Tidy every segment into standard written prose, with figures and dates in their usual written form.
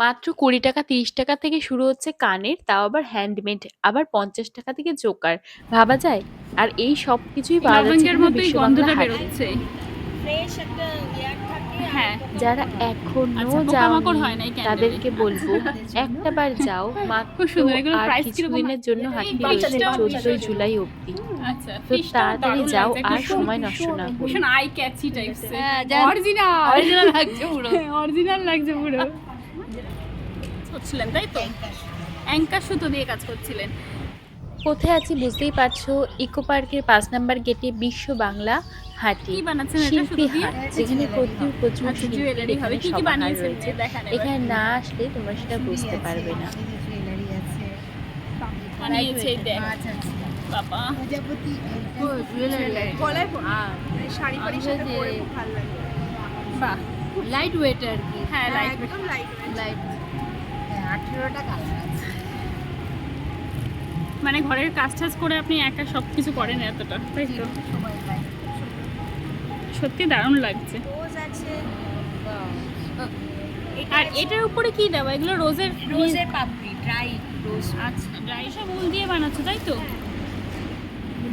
মাত্র 20 টাকা 30 টাকা থেকে শুরু হচ্ছে কানের, তাও আবার হ্যান্ডমেড, আবার 50 টাকা থেকে চোকার। ভাবা যায়? আর এই সবকিছুই পাওয়া যাচ্ছে লবঙ্গের এখানে মতোই বিশ্ব বাংলা গন্ধটা হাটে। বেরোচ্ছে। ফ্রেশ একটা লেয়ার থাকে আর হ্যাঁ। একদম যারা এখনো আচ্ছা, পোকামাকড় যাওনি হয় না এই ক্যান্ডেলে। তাদেরকে বলবো একটা বার যাও, মাত্র খুব সুন্দর। এগুলোর আর প্রাইস কিরকম? কিছুদিনের জন্য হাটটি রয়েছে ফিশটাও 14 জুলাই অবধি। আচ্ছা, তো ফিশটাও তাড়াতাড়ি দারুণ যাও লাগছে। আর সময় নষ্ট না করে। ভীষণ আই ক্যাচি টাইপস এর। হ্যাঁ, অরিজিনাল অরিজিনাল লাগছে পুরো। অরিজিনাল লাগছে পুরো। করছিলেন তাই তো? অ্যাঙ্কার সুতো দিয়ে কাজ করছিলেন। কোথায় আছি বুঝতেই পারছো, ইকো পার্কের 5 নাম্বার গেটে বিশ্ব বাংলা হাটে, কি বানাচ্ছেন এটা শিল্পী সুতো দিয়ে? হাট, যেখানে প্রচুর প্রচুর আচ্ছা, শিল্পীর জুয়েলারি হবে। এখানে কি কি সমাহার বানিয়েছেন রয়েছে। দেখান এবার। এখানে না আসলে তোমরা সেটা বুঝতে পারবে না। বানিয়েছে এই দেখ বাবা। গলায় শাড়ি ফাড়ির সাথে পরে খুব ভালো লাগে। বাহ, লাইট ওয়েট আর কি, হ্যাঁ লাইট। একদম লাইট লাইট 18টা কালার আছে। মানে ঘরের কাজ টাজ করে আপনি একা সবকিছু করেন এতটা, তাই তো? সময় পাই। সত্যি দারুণ লাগছে। রোজ আছে, আর এটার উপরে কি দেওয়া? এগুলো রোজের রোজের পাপড়ি, ড্রাই রোজ। আচ্ছা, ড্রাই সব উল দিয়ে বানাচ্ছো তাই তো?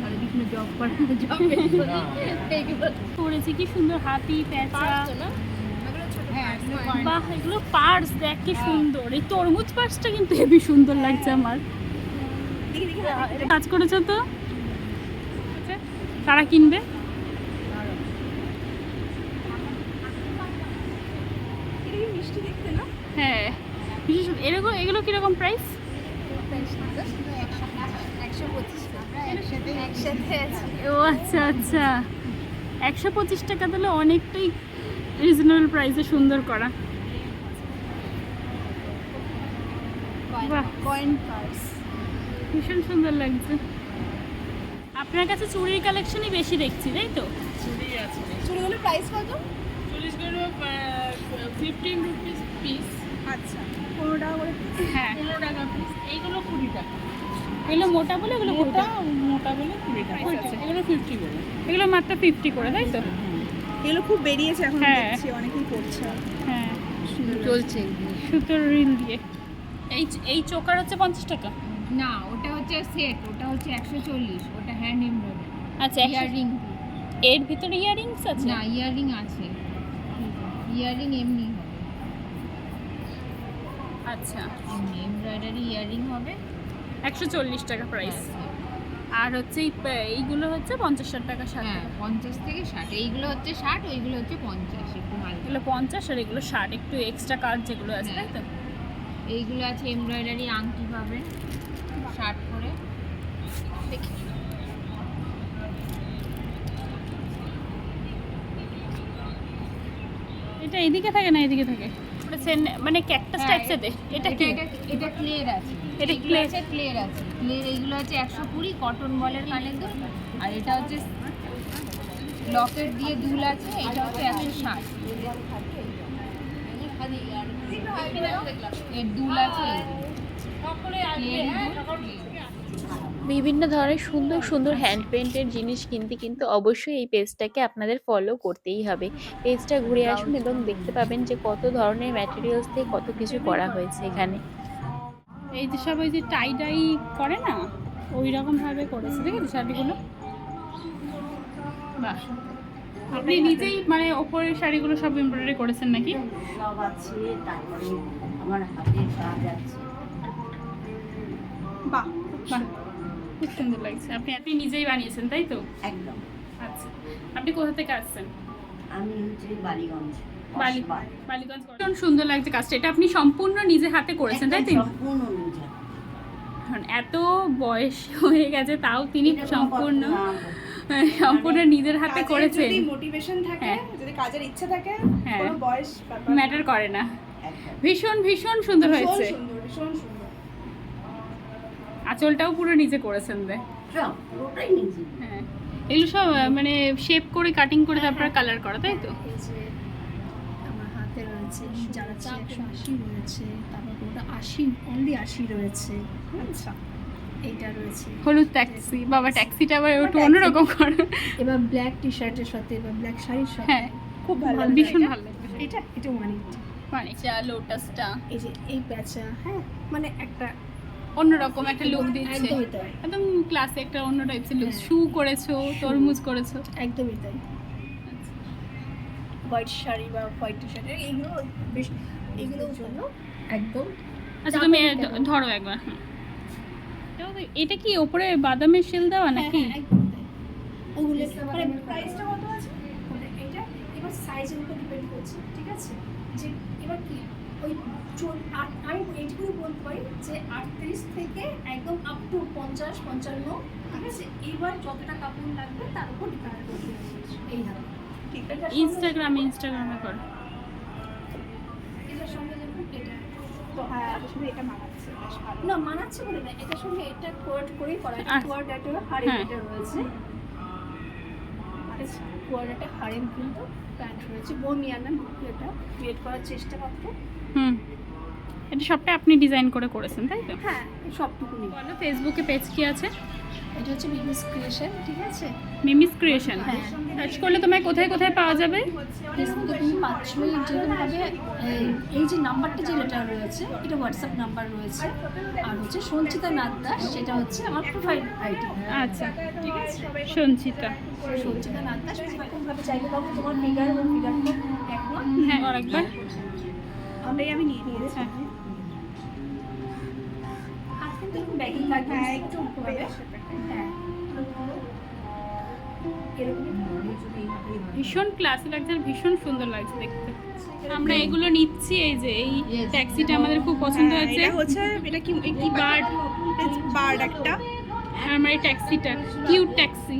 ভালো বিভিন্ন জব করে জব এইগুলো করেছি কি সুন্দর হাতি পেঁচা। হ্যাঁ বাহ, এগুলো পার্স দেখ কি সুন্দর। এই তরমুজ পার্সটা কিন্তু হেবি সুন্দর লাগছে আমার। দেখি দেখি এটা কাজ করেছো তো? আচ্ছা, কারা কিনবে? এটা কি মিষ্টি দেখতে না? হ্যাঁ, বিশেষ এরকম। এগুলো কিরকম প্রাইস? 125 একসাথে আছে। ও আচ্ছা আচ্ছা, 125 টাকা দিলে অনেকটাই রিজনেবল প্রাইসে সুন্দর করা। বাহ, কয়েন পার্স। ভীষণ সুন্দর লাগছে। আপনার কাছে চুড়ির কালেকশনই বেশি দেখছি তাই তো? চুড়িগুলোর প্রাইস কত? চুড়িগুলো 15 রুপিস পিস। আচ্ছা, 15 টাকা করে piece। হ্যাঁ, 15 টাকা পিস। এইগুলো 20 টাকা। এগুলো মোটা বলে এগুলো মোটা বলে 20 টাকা। আচ্ছা, এগুলো 50 করে। এগুলো মাত্র 50 করে তাই তো? এগুলো খুব বেরিয়েছে এখন, হ্যাঁ। দেখছি অনেকেই পড়ছে। হ্যাঁ, চলছে। সুতোর রিল দিয়ে। এই চোকার হচ্ছে 50 টাকা। না, ওটা হচ্ছে সেট, ওটা হচ্ছে 140, ওটা হ্যান্ড এমব্রয়ডারি। আচ্ছা, ইয়াররিং এর ভিতরে ইয়ারিংস আছে? না, ইয়াররিং আছে। ইয়াররিং এমনি হবে, আচ্ছা, এমনি এমব্রয়ডারি ইয়াররিং হবে। 140 টাকা প্রাইস। আর হচ্ছে এইগুলো হচ্ছে 50 টাকা 60 হ্যাঁ, টাকা। 50 থেকে 60। এইগুলো হচ্ছে 60, ওইগুলো হচ্ছে 50, একটু ভালো। এগুলো 50 আর এগুলো 60, একটু এক্সট্রা কাজ যেগুলো আছে তাই তো? এইগুলো আছে এমব্রয়ডারি আংটি পাবেন 60 করে। এটা এদিকে থাকে না এদিকে থাকে? মানে ক্যাকটাস হ্যাঁ, টাইপস এতে। এটা কি? এটা ক্লের আছে, এটা এগুলো clay? আছে ক্লের আছে। ক্লের এইগুলো হচ্ছে 120 কটন বলের কানের দুল। আর এটা হচ্ছে লকেট দিয়ে দুল আছে, এটা হচ্ছে 160 এর দুল আছে। বিভিন্ন ধরনের সুন্দর সুন্দর হ্যান্ড পেইন্টের জিনিস কিনতে কিন্তু অবশ্যই এই পেজটাকে আপনাদের ফলো করতেই হবে। পেজটা ঘুরে আসুন এবং দেখতে পাবেন যে কত ধরনের ম্যাটেরিয়ালস দিয়ে কত কিছু করা হয়েছে এখানে। এই যে সব ওই যে টাই ডাই করে না, ওই রকম ভাবে করেছে, দেখেছো শাড়িগুলো? বাহ, আপনি নিজেই মানে ওপরের শাড়িগুলো সব এমব্রয়ডারি করেছেন নাকি? সব আছে, তারপরে আমার হাতের কাজ আছে। বাহ, বাহ, খুব সুন্দর লাগছে। আপনি নিজেই বানিয়েছেন তাই তো? একদম। আচ্ছা, আপনি কোথা থেকে আসছেন? আমি হচ্ছে বালিগঞ্জ। বালিগঞ্জ। ভীষণ সুন্দর লাগছে কাজটা। এটা আপনি সম্পূর্ণ নিজে হাতে করেছেন তাই তো? একদম সম্পূর্ণ নিজে। কারণ এত বয়স হয়ে গেছে তাও তিনি এটা কোনো সম্পূর্ণ কথা না। সম্পূর্ণ নিজের হাতে কাজের করেছেন। যদি মোটিভেশন থাকে, হ্যাঁ। যদি কাজের ইচ্ছা থাকে, হ্যাঁ। কোনো বয়স ব্যাপার না। ম্যাটার করে না। একদম। ভীষণ ভীষণ সুন্দর ভীষণ হয়েছে। সুন্দর, ভীষণ সুন্দর। আঁচলটাও পুরো নিজে করেছেন দে। সব পুরোটাই নিজে। হ্যাঁ, এগুলো সব মানে শেপ করে কাটিং করে তারপর কালার করা তাই তো? এই যে আমার হাতে রয়েছে যারা 180 রয়েছে, তারপর ওটা 80 অনলি 80 রয়েছে। আচ্ছা, এইটা রয়েছে। হলুদ ট্যাক্সি, বাবা ট্যাক্সিটা আবার একটু অন্যরকম করে। এবার ব্ল্যাক টি শার্টের সাথে, এবার ব্ল্যাক শাড়ির সাথে। হ্যাঁ, খুব ভালো ভীষণ ভালো লাগবে। এটা 180। মানিকটা লোটাসটা এই যে এই প্যাচা, হ্যাঁ মানে একটা অন্যরকম একটা লুক দিচ্ছে, একদমই তাই, একদম ক্লাসে একটা অন্য টাইপের লুক। হ্যাঁ। শু করেছো, তরমুজ করেছো। একদমই তাই। হোয়াইট শাড়ি বা হোয়াইট টি শার্ট এইগুলো বেশ, এগুলোর জন্য একদম। আচ্ছা তুমি ধরো একবার। হ্যাঁ এটা কি ওপরে বাদামের শেল দেওয়া নাকি? হ্যাঁ, একদম তাই। ওগুলো মানে প্রাইসটা কত আছে? মানে এটা এবার সাইজের উপর ডিপেন্ড করছে, ঠিক আছে? যে এবার কি ওই আমি এইটুকুই বলতে পারি যে 38 থেকে একদম আপ টু 50-55, ঠিক আছে? এবার যতটা কাপড় লাগবে তার উপর ডিপেন্ড করবে, এই হবে। ঠিক আছে, ইনস্টাগ্রামে করো। এটার সঙ্গে দেখুন এটা তো হ্যাঁ আসলে এটা মানাচ্ছে বেশ ভালো। না মানাচ্ছে বলে না, এটার সঙ্গে এটা কোয়ার্ড করেই করা, আচ্ছা। কোয়ার্ড একটা হাড়ি হ্যাঁ। এটা রয়েছে, কোয়ার্ড একটা হাড়ের কিন্তু প্যান্ট রয়েছে, বমিয়ানা এটা ক্রিয়েট করার চেষ্টা মাত্র। হুম, এটা সবটা আপনি ডিজাইন করে করেছেন তাই তো? হ্যাঁ এই সবটুকুনি। বলো ফেসবুকে পেজ কি আছে? এটা হচ্ছে মিমিস ক্রিয়েশন, ঠিক আছে? Mimi's creation. হ্যাঁ। সার্চ করলে তোমায় কোথায় কোথায় পাওয়া যাবে? ফেসবুকে তুমি পাচ্ছই যেরকমভাবে এই যে নাম্বারটা যে এটা রয়েছে এটা হোয়াটসঅ্যাপ নাম্বার রয়েছে, আর হচ্ছে সঞ্চিতা নাথ দাস, সেটা হচ্ছে আমার প্রোফাইল আইডি। আচ্ছা, ঠিক আছে, সঞ্চিতা। সঞ্চিতা নাথ দাস এরকমভাবে চাইলে পাবো। তোমার ফিগার এবং ফিগারটা এক নয়, হ্যাঁ আরেকবার। আমরাই আমি নিয়ে নিয়েছি। হ্যাঁ। হাত কিন্তু এরকম ব্যাগি থাকে, হ্যাঁ একটু একটু হবে। হ্যাঁ এরকমই ভীষণ ক্লাসি লাগছে আর ভীষণ সুন্দর লাগছে দেখতে। আমরা এগুলো নিচ্ছি, এই যে এই ট্যাক্সিটা আমাদের খুব পছন্দ হ্যাঁ, হয়েছে। এটা হচ্ছে এটা কি বার্ড বার্ড একটা। আর আমার এই ট্যাক্সিটা কিউট ট্যাক্সি।